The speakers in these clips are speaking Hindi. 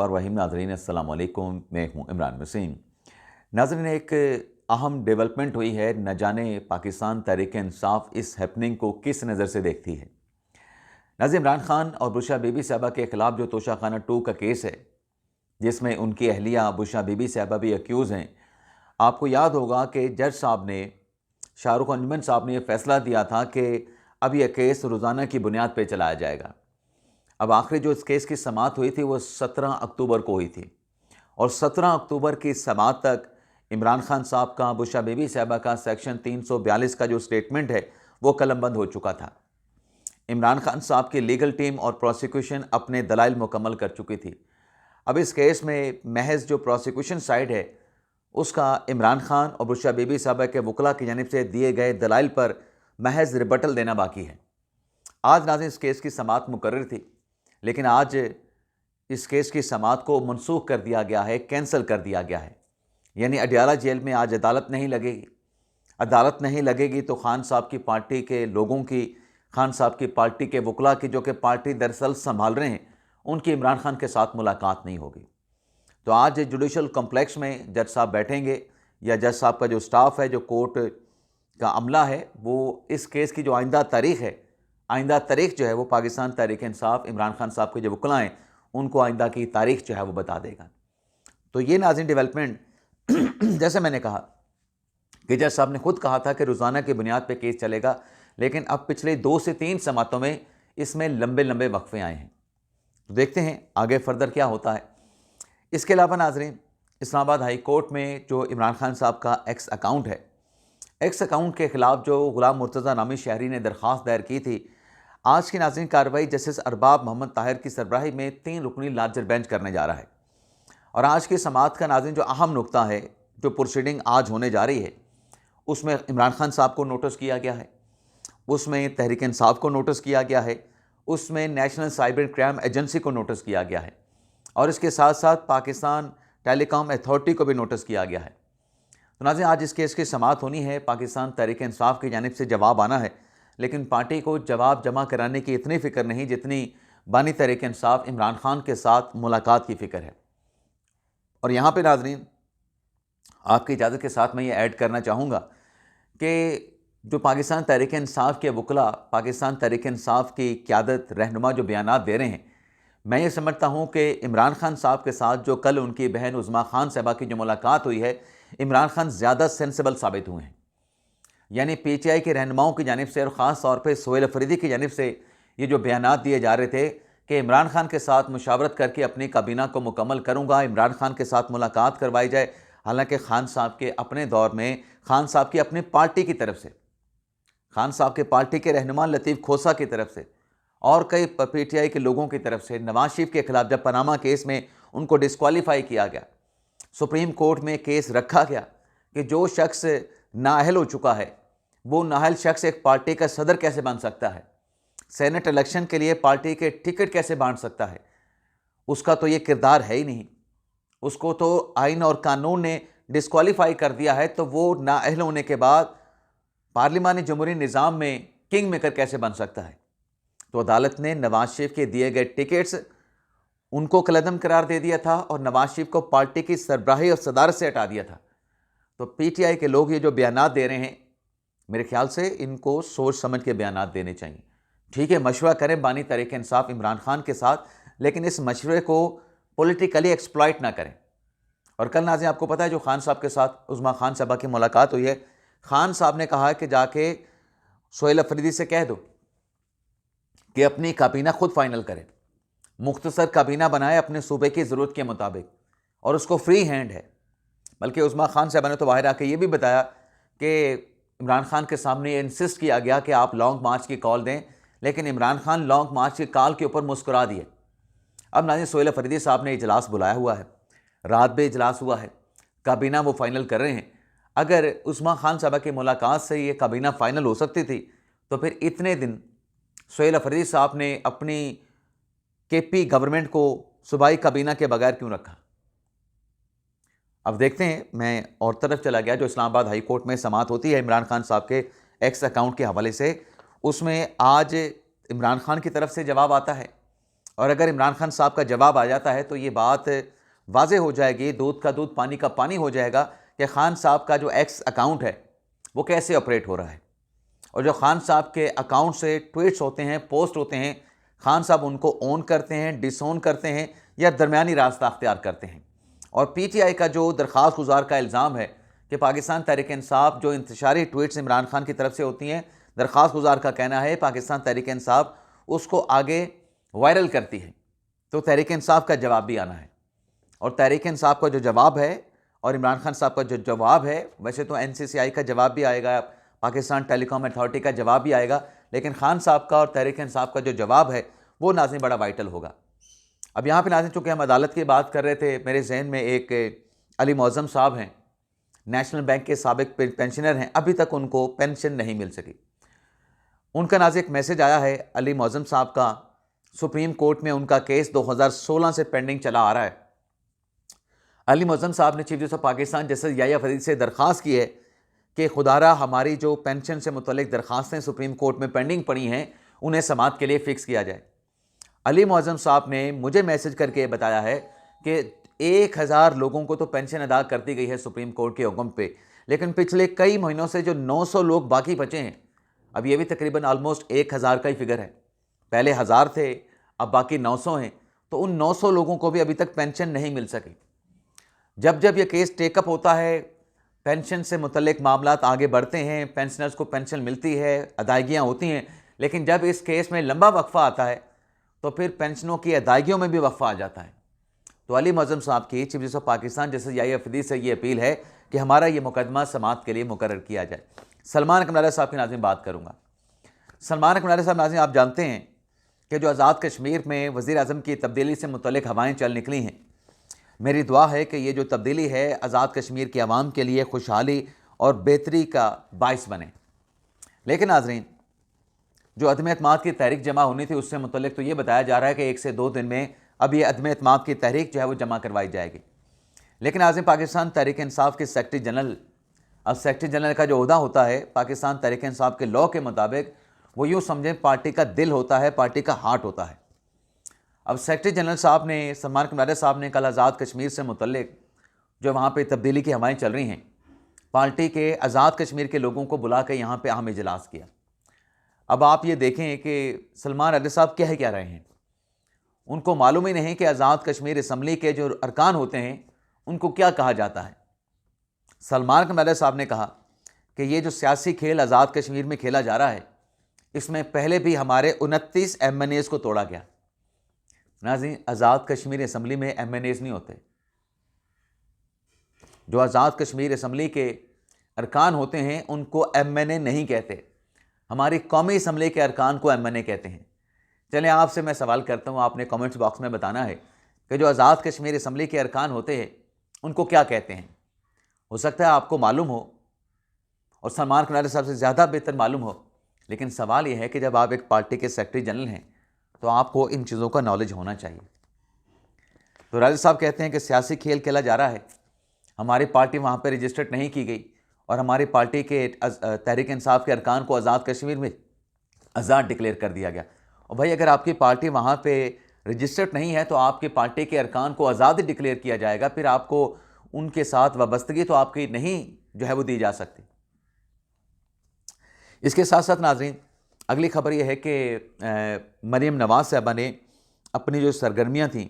परवहीम नाज़रीन अस्सलाम वालेकुम, मैं हूँ इमरान वसीम। नाज़रीन, एक अहम डेवलपमेंट हुई है, न जाने पाकिस्तान तहरीक इंसाफ इस हैपनिंग को किस नज़र से देखती है। नाज़रीन, इमरान खान और बुशरा बीबी साहबा के ख़िलाफ़ जो तोशाखाना 2 का केस है, जिसमें उनकी अहलिया बुशरा बीबी साहबा भी अक्यूज़ हैं। आपको याद होगा कि जज साहब ने, शाहरुख अंजुमन साहब ने यह फ़ैसला दिया था कि अब यह केस रोज़ाना की बुनियाद पर चलाया जाएगा। अब आखिरी जो इस केस की समाअत हुई थी वो 17 अक्टूबर को हुई थी और 17 अक्टूबर की समाअत तक इमरान खान साहब का, बुशरा बीबी साहबा का सेक्शन 342 का जो स्टेटमेंट है वो कलमबंद हो चुका था। इमरान खान साहब की लीगल टीम और प्रोसिक्यूशन अपने दलाइल मुकम्मल कर चुकी थी। अब इस केस में महज जो प्रोसिक्यूशन साइड है उसका इमरान खान और बुशरा बीबी साहबा के वकला की जानिब से दिए गए दलाइल पर महज रिबटल देना बाकी है। आज नाज़रीन इस केस की समाअत मुकर्रर थी, लेकिन आज इस केस की समाअत को मनसूख कर दिया गया है, कैंसिल कर दिया गया है। यानी अडियाला जेल में आज अदालत नहीं लगेगी। अदालत नहीं लगेगी तो खान साहब की पार्टी के लोगों की, खान साहब की पार्टी के वकला की, जो कि पार्टी दरअसल संभाल रहे हैं, उनकी इमरान खान के साथ मुलाकात नहीं होगी। तो आज जुडिशल कॉम्प्लेक्स में जज साहब बैठेंगे या जज साहब का जो स्टाफ है, जो कोर्ट का अमला है, वो इस केस की जो आइंदा तारीख है, आइंदा तारीख जो है वो पाकिस्तान तहरीक इंसाफ, इमरान खान साहब के जो वकला हैं, उनको आइंदा की तारीख जो है वो बता देगा। तो ये नाज़रीन डेवलपमेंट जैसे मैंने कहा कि जज साहब ने खुद कहा था कि रोज़ाना की बुनियाद पे केस चलेगा, लेकिन अब पिछले 2 से 3 समातों में इसमें लंबे लंबे वक्फे आए हैं। तो देखते हैं आगे फर्दर क्या होता है। इसके अलावा नाज़रीन, इस्लामाबाद हाई कोर्ट में जो इमरान खान साहब का एक्स अकाउंट है, एक्स अकाउंट के ख़िलाफ़ जो गुलाम मुर्तज़ा नामी शहरी ने दरख्वास्त दायर की थी, आज की नाज़रीन कार्रवाई जस्टिस अरबाब मोहम्मद ताहिर की सरबराही में 3 रुकनी लार्जर बेंच करने जा रहा है। और आज की समाअत का नाज़रीन जो अहम नुकता है, जो प्रोसीडिंग आज होने जा रही है, उसमें इमरान खान साहब को नोटिस किया गया है, उसमें तहरीक इंसाफ को नोटिस किया गया है, उसमें नेशनल साइबर क्राइम एजेंसी को नोटिस किया गया है और इसके साथ साथ पाकिस्तान टेलीकॉम अथॉरिटी को भी नोटिस किया गया है। तो नाज़रीन, आज इस केस की समाअत होनी है। पाकिस्तान तहरीक इंसाफ की जानिब से जवाब आना है, लेकिन पार्टी को जवाब जमा कराने की इतनी फ़िक्र नहीं जितनी बानी तहरीक इंसाफ इमरान खान के साथ मुलाकात की फ़िक्र है। और यहाँ पे नाज़रीन, आपकी इजाज़त के साथ मैं ये ऐड करना चाहूँगा कि जो पाकिस्तान तहरीक इंसाफ के वकला, पाकिस्तान तहरीक इंसाफ की क़यादत, रहनुमा जो बयानात दे रहे हैं, मैं ये समझता हूँ कि इमरान खान साहब के साथ जो कल उनकी बहन उज़्मा खान साहबा की जो मुलाकात हुई है, इमरान खान ज़्यादा सेंसिबल साबित हुए हैं। यानी पीटीआई के रहनुमाओं की जानिब से और ख़ास तौर पे सोहेल अफरीदी की जानिब से ये जो बयानात दिए जा रहे थे कि इमरान खान के साथ मुशावरत करके अपनी काबीना को मुकम्मल करूँगा, इमरान खान के साथ मुलाकात करवाई जाए। हालांकि खान साहब के अपने दौर में, खान साहब की अपनी पार्टी की तरफ से, खान साहब के पार्टी के रहनुमा लतीफ़ खोसा की तरफ से और कई पीटीआई के लोगों की तरफ से नवाज शरीफ के ख़िलाफ़ जब पनामा केस में उनको डिस्क्वालीफाई किया गया, सुप्रीम कोर्ट में केस रखा गया कि जो शख्स नाअहल हो चुका है, वो नाअहल शख्स एक पार्टी का सदर कैसे बन सकता है, सेनेट इलेक्शन के लिए पार्टी के टिकट कैसे बांट सकता है, उसका तो ये किरदार है ही नहीं, उसको तो आइन और कानून ने डिस्क्वालीफाई कर दिया है, तो वो नाअहल होने के बाद पार्लिमानी जमहूरी निज़ाम में किंग मेकर कैसे बन सकता है। तो अदालत ने नवाज शरीफ के दिए गए टिकट्स उनको कलअदम करार दे दिया था और नवाज शरीफ को पार्टी की सरबराही और सदारत से हटा दिया था। तो पीटीआई के लोग ये जो बयानात दे रहे हैं, मेरे ख्याल से इनको सोच समझ के बयानात देने चाहिए। ठीक है, मशवरा करें बानी तहरीक इंसाफ इमरान खान के साथ, लेकिन इस मशवरे को पॉलिटिकली एक्सप्लॉइट ना करें। और कल नाज़रीन, आपको पता है जो खान साहब के साथ उज़्मा खान साहबा की मुलाकात हुई है, खान साहब ने कहा कि जाके सोहेल अफरीदी से कह दो कि अपनी काबीना खुद फाइनल करें, मुख्तसर काबीना बनाए अपने सूबे की ज़रूरत के मुताबिक, और उसको फ्री हैंड है। बल्कि उज़्मा खान साहबा ने तो बाहर आके ये भी बताया कि इमरान खान के सामने ये इंसिस्ट किया गया कि आप लॉन्ग मार्च की कॉल दें, लेकिन इमरान खान लॉन्ग मार्च की कॉल के ऊपर मुस्कुरा दिए। अब नाज़रीन, सोहेल अफरीदी साहब ने इजलास बुलाया हुआ है, रात में इजलास हुआ है, काबीना वो फाइनल कर रहे हैं। अगर उज़्मा खान साहबा की मुलाकात से ये काबीना फाइनल हो सकती थी, तो फिर इतने दिन सोहेल अफरीदी साहब ने अपनी केपी गवर्नमेंट को सूबाई काबीना के बगैर क्यों रखा। अब देखते हैं, मैं और तरफ चला गया। जो इस्लामाबाद हाई कोर्ट में समाअत होती है इमरान खान साहब के एक्स अकाउंट के हवाले से, उसमें आज इमरान खान की तरफ से जवाब आता है, और अगर इमरान खान साहब का जवाब आ जाता है तो ये बात वाज़े हो जाएगी, दूध का दूध पानी का पानी हो जाएगा कि खान साहब का जो एक्स अकाउंट है वो कैसे ऑपरेट हो रहा है। और जो खान साहब के अकाउंट से ट्वीट्स होते हैं, पोस्ट होते हैं, खान साहब उनको ऑन करते हैं, डिसऑन करते हैं या दरमियानी रास्ता अख्तियार करते हैं। और पीटीआई का जो दरख्वास्त गुजार का इल्ज़ाम है कि पाकिस्तान तहरीक इंसाफ जो इंतशारी ट्वीट्स इमरान खान की तरफ से होती हैं, दरख्वास्त गुजार का कहना है पाकिस्तान तहरीक इंसाफ उसको आगे वायरल करती है। तो तहरीक इंसाफ का जवाब भी आना है, और तहरीक इंसाफ का जो जवाब है और इमरान खान साहब का जो जवाब है, वैसे तो एनसीसीआई का जवाब भी आएगा, पाकिस्तान टेलीकॉम अथॉरिटी का जवाब भी आएगा, लेकिन खान साहब का और तहरीक इंसाफ का जो जवाब है वो नाज़रीन बड़ा वाइटल होगा। अब यहाँ पे नाज़रीन चूँकि हम अदालत की बात कर रहे थे, मेरे जहन में एक अली मौज़म साहब हैं, नेशनल बैंक के साबिक पेंशनर हैं, अभी तक उनको पेंशन नहीं मिल सकी। उनका नाज़रीन एक मैसेज आया है अली मौज़म साहब का, सुप्रीम कोर्ट में उनका केस 2016 से पेंडिंग चला आ रहा है। अली मौज़म साहब ने chief justice of Pakistan justice Yahya Farid से दरख्वास्त की है कि खुदारा हमारी जो पेंशन से मुतल्लिक दरख्वास्तें सुप्रीम कोर्ट में पेंडिंग पड़ी हैं उन्हें समाअत के लिए फ़िक्स किया जाए। अली मौज़म साहब ने मुझे मैसेज करके बताया है कि 1000 लोगों को तो पेंशन अदा कर दी गई है सुप्रीम कोर्ट के हुक्म पे, लेकिन पिछले कई महीनों से जो 900 लोग बाकी बचे हैं, अब ये भी तकरीबन ऑलमोस्ट 1000 का ही फिगर है, पहले 1000 थे अब बाकी 900 हैं, तो उन 900 लोगों को भी अभी तक पेंशन नहीं मिल सकी। जब जब ये केस टेकअप होता है, पेंशन से मुतल्लिक मामलात आगे बढ़ते हैं, पेंशनर्स को पेंशन मिलती है, अदायगियाँ होती हैं, लेकिन जब इस केस में लंबा वक्फा आता है तो फिर पेंशनों की अदायगियों में भी वक्फा आ जाता है। तो अली मौज़म साहब की chief justice of Pakistan justice Yahya Farid से ये अपील है कि हमारा ये मुकदमा समाअत के लिए मुकर्रर किया जाए। सलमान अकमल साहब की नाज़रीन बात करूँगा। सलमान अकमल साहब नाज़रीन, आप जानते हैं कि जो आज़ाद कश्मीर में वज़ीर आज़म की तब्दीली से मुतल्लिक हवाएँ चल निकली हैं, मेरी दुआ है कि ये जो तब्दीली है आज़ाद कश्मीर की आवाम के लिए खुशहाली और बेहतरी का बाइस बने। लेकिन नाज़रीन, जो अदम एतमाद की तहरीक जमा होनी थी उससे मुतल्लिक तो ये बताया जा रहा है कि 1 से 2 दिन में अब ये अदम एतमाद की तहरीक जो है वो जमा करवाई जाएगी। लेकिन नाज़रीन, पाकिस्तान तहरीक इंसाफ के सेक्रेटरी जनरल, अब सेक्रेटरी जनरल का जो ओहदा होता है पाकिस्तान तहरीक इंसाफ के लॉ के मुताबिक वो यूँ समझें पार्टी का दिल होता है, पार्टी का हार्ट होता है। अब सेक्रेटरी जनरल साहब ने, सलमान अकमल साहब ने कल आज़ाद कश्मीर से मुतल्लिक जो वहाँ पे तब्दीली की हवाएं चल रही हैं, पार्टी के आज़ाद कश्मीर के लोगों को बुला के यहाँ पे अहम इजलास किया। अब आप ये देखें कि सलमान अली साहब क्या कह रहे हैं, उनको मालूम ही नहीं कि आज़ाद कश्मीर असम्बली के जो अरकान होते हैं उनको क्या कहा जाता है। सलमान अकमल साहब ने कहा कि ये जो सियासी खेल आज़ाद कश्मीर में खेला जा रहा है, इसमें पहले भी हमारे 29 MNAs को तोड़ा गया। नाज़रीन, आज़ाद कश्मीर असम्बली में MNAs नहीं होते। जो आज़ाद कश्मीर असम्बली के अरकान होते हैं उनको MNA नहीं कहते, हमारी कौमी असम्बली के अरकान को MNA कहते हैं। चलें, आपसे मैं सवाल करता हूँ, आपने कमेंट्स बॉक्स में बताना है कि जो आज़ाद कश्मीर असम्बली के अरकान होते हैं उनको क्या कहते हैं। हो सकता है आपको मालूम हो और सलमान अकमल साहब से ज़्यादा बेहतर मालूम हो, लेकिन सवाल यह है कि जब आप एक पार्टी के सेक्रेटरी जनरल हैं तो आपको इन चीज़ों का नॉलेज होना चाहिए। तो राजा साहब कहते हैं कि सियासी खेल खेला जा रहा है, हमारी पार्टी वहाँ पर रजिस्टर्ड नहीं की गई और हमारी पार्टी के तहरीक इंसाफ के अरकान को आज़ाद कश्मीर में आज़ाद डिक्लेयर कर दिया गया। और भाई, अगर आपकी पार्टी वहाँ पे रजिस्टर्ड नहीं है तो आपकी पार्टी के अरकान को आज़ाद डिक्लेयर किया जाएगा, फिर आपको उनके साथ वाबस्तगी तो आपकी नहीं जो है वो दी जा सकती। इसके साथ साथ नाज़रीन, अगली खबर यह है कि मरीम नवाज़ साहबा ने अपनी जो सरगर्मियाँ थीं,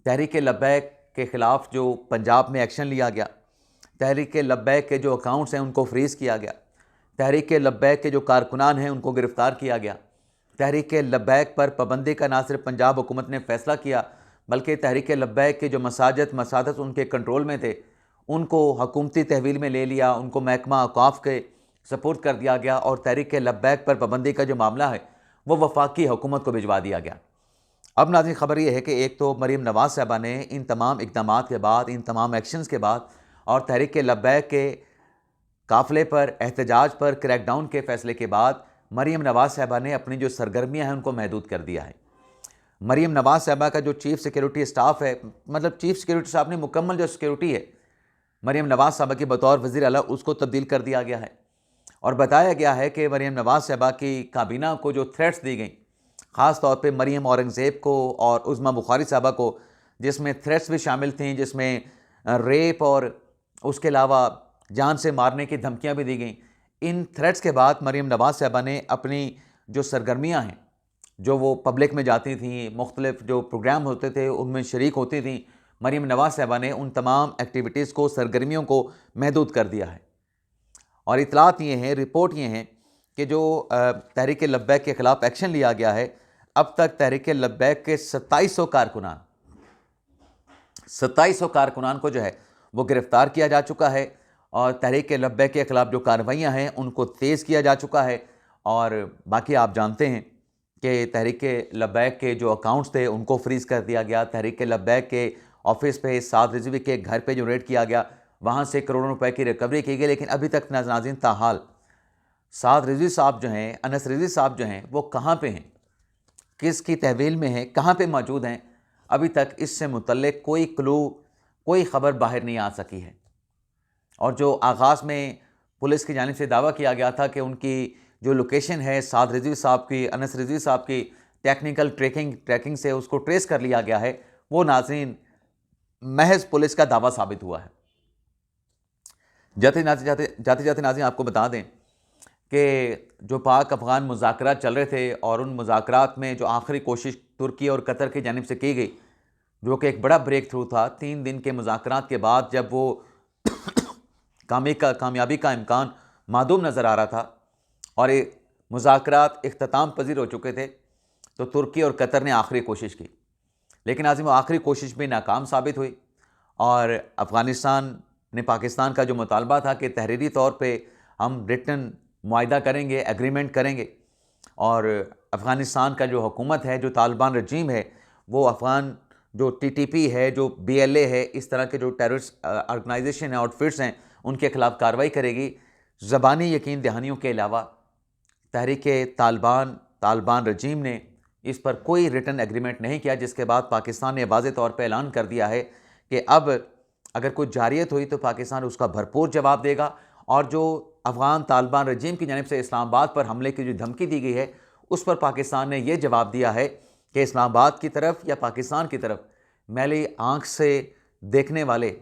तहरीक लब्बैक के ख़िलाफ़ जो पंजाब में एक्शन लिया गया, तहरीक लब्बैक के जो अकाउंट्स हैं उनको फ्रीज़ किया गया, तहरीक लब्बैक के जो कारकुनान हैं उनको गिरफ़्तार किया गया, तहरीक लब्बैक पर पाबंदी का ना सिर्फ पंजाब हुकूमत ने फ़ैसला किया बल्कि तहरीक लब्बैक के जो मसाजत उनके कंट्रोल में थे उनको हुकूमती तहवील में ले लिया, उनको महकमा औक़ाफ़ के सपुर्द कर दिया गया और तहरीक लब्बैक पर पाबंदी का जो मामला है वो वफाकी हुकूमत को भिजवा दिया गया। अब नाज़रीन, ख़बर यह है कि एक तो मरीम नवाज़ साहबा ने इन तमाम इक़दामात के बाद, इन तमाम एक्शंस के बाद और तहरीक लब्बैक के काफ़िले पर, एहतजाज पर क्रैकडाउन के फ़ैसले के बाद मरीम नवाज़ साहबा ने अपनी जो सरगर्मियाँ हैं उनको महदूद कर दिया है। मरीम नवाज़ साहबा का जो चीफ़ सिक्योरिटी स्टाफ है, मतलब चीफ़ सिक्योरिटी स्टाफ ने मुकम्मल जो सिक्योरिटी है मरीम नवाज़ साहबा की बतौर वज़ीर आला उसको तब्दील कर दिया गया है और बताया गया है कि मरीम नवाज़ साहबा की काबीना को जो थ्रेट्स दी गई, ख़ास तौर पे मरियम औरंगज़ेब को और उज़्मा बुखारी साहबा को, जिसमें थ्रेट्स भी शामिल थीं, जिसमें रेप और उसके अलावा जान से मारने की धमकियां भी दी गई। इन थ्रेट्स के बाद मरियम नवाज़ साहबा ने अपनी जो सरगर्मियां हैं, जो वो पब्लिक में जाती थीं, मुख्तलिफ जो प्रोग्राम होते थे उनमें शरीक होती थीं, मरियम नवाज़ साहबा ने उन तमाम एक्टिविटीज़ को, सरगर्मियों को महदूद कर दिया है। और इतलात ये हैं, रिपोर्ट ये हैं कि जो तहरीक लब्बैक के ख़िलाफ़ एक्शन लिया गया है, अब तक तहरीक लब्बैक के 2700 कारकुनान को जो है वो गिरफ़्तार किया जा चुका है और तहरीक लब्बैक के ख़िलाफ़ जो कार्रवाइयाँ हैं उनको तेज़ किया जा चुका है। और बाकी आप जानते हैं कि तहरीक लब्बैक के जो अकाउंट्स थे उनको फ्रीज़ कर दिया गया। तहरीक लब्बैक के ऑफिस पे, साद रिजवी के घर पे जो रेड किया गया, वहाँ से करोड़ों रुपए की रिकवरी की गई। लेकिन अभी तक नाज़रीन ताहाल साद रिजवी साहब जो हैं, अनस रिजवी साहब जो हैं, वो कहाँ पे हैं, किसकी तहवील में हैं, कहाँ पे मौजूद हैं, अभी तक इससे मुतल्लिक कोई क्लू, कोई ख़बर बाहर नहीं आ सकी है। और जो आगाज़ में पुलिस की जानिब से दावा किया गया था कि उनकी जो लोकेशन है साद रिजवी साहब की, अनस रिजवी साहब की, टेक्निकल ट्रैकिंग से उसको ट्रेस कर लिया गया है, वो नाज़रीन महज पुलिस का दावा साबित हुआ है। जाते जाते नाज़रीन आपको बता दें कि जो पाक अफ़गान मुज़ाकरात चल रहे थे और उन मुज़ाकरात में जो आखिरी कोशिश तुर्की और कतर की जानिब से की गई, जो कि एक बड़ा ब्रेक थ्रू था, 3 दिन के मुज़ाकरात के बाद जब वो कामयाबी का इम्कान मादूम नज़र आ रहा था और ये मुज़ाकरात इख्तिताम पज़ीर हो चुके थे, तो तुर्की और कतर ने आखिरी कोशिश की। लेकिन आज़िम वो आखिरी कोशिश भी नाकाम साबित हुई और अफ़गानिस्तान ने पाकिस्तान का जो मुतालबा था कि तहरीरी तौर पे हम रिटन मुआहिदा करेंगे, एग्रीमेंट करेंगे, और अफ़गानिस्तान का जो हुकूमत है, जो तालिबान रजीम है, वो अफ़गान जो TTP है, जो BLA है, इस तरह के जो टेररिस्ट ऑर्गेनाइजेशन है, आउटफिट्स हैं, उनके ख़िलाफ़ कार्रवाई करेगी। ज़बानी यकीन दहानियों के अलावा तहरीक तालिबान रजीम ने इस पर कोई रिटन एग्रीमेंट नहीं किया, जिसके बाद पाकिस्तान ने वाज़ेह तौर पे ऐलान कर दिया है कि अब अगर कोई जारियत हुई तो पाकिस्तान उसका भरपूर जवाब देगा। और जो अफ़गान तालिबान रजीम की जानिब से इस्लामाबाद पर हमले की जो धमकी दी गई है, उस पर पाकिस्तान ने यह जवाब दिया है कि इस्लामाबाद की तरफ या पाकिस्तान की तरफ मैली आँख से देखने वाले,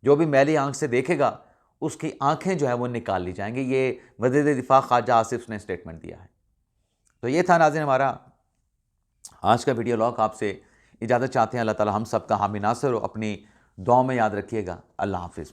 जो भी मैली आँख से देखेगा, उसकी आँखें जो है वो निकाल ली जाएंगी। ये वज़ीर दिफ़ा ख़ाजा आसिफ ने स्टेटमेंट दिया है। तो ये था नाज़रीन हमारा आज का वीडियो लॉग। आपसे इजाज़त चाहते हैं। अल्लाह ताला हम सब का हामी नासिर हो। अपनी दुआओं में याद रखिएगा। अल्लाह हाफ़िज़।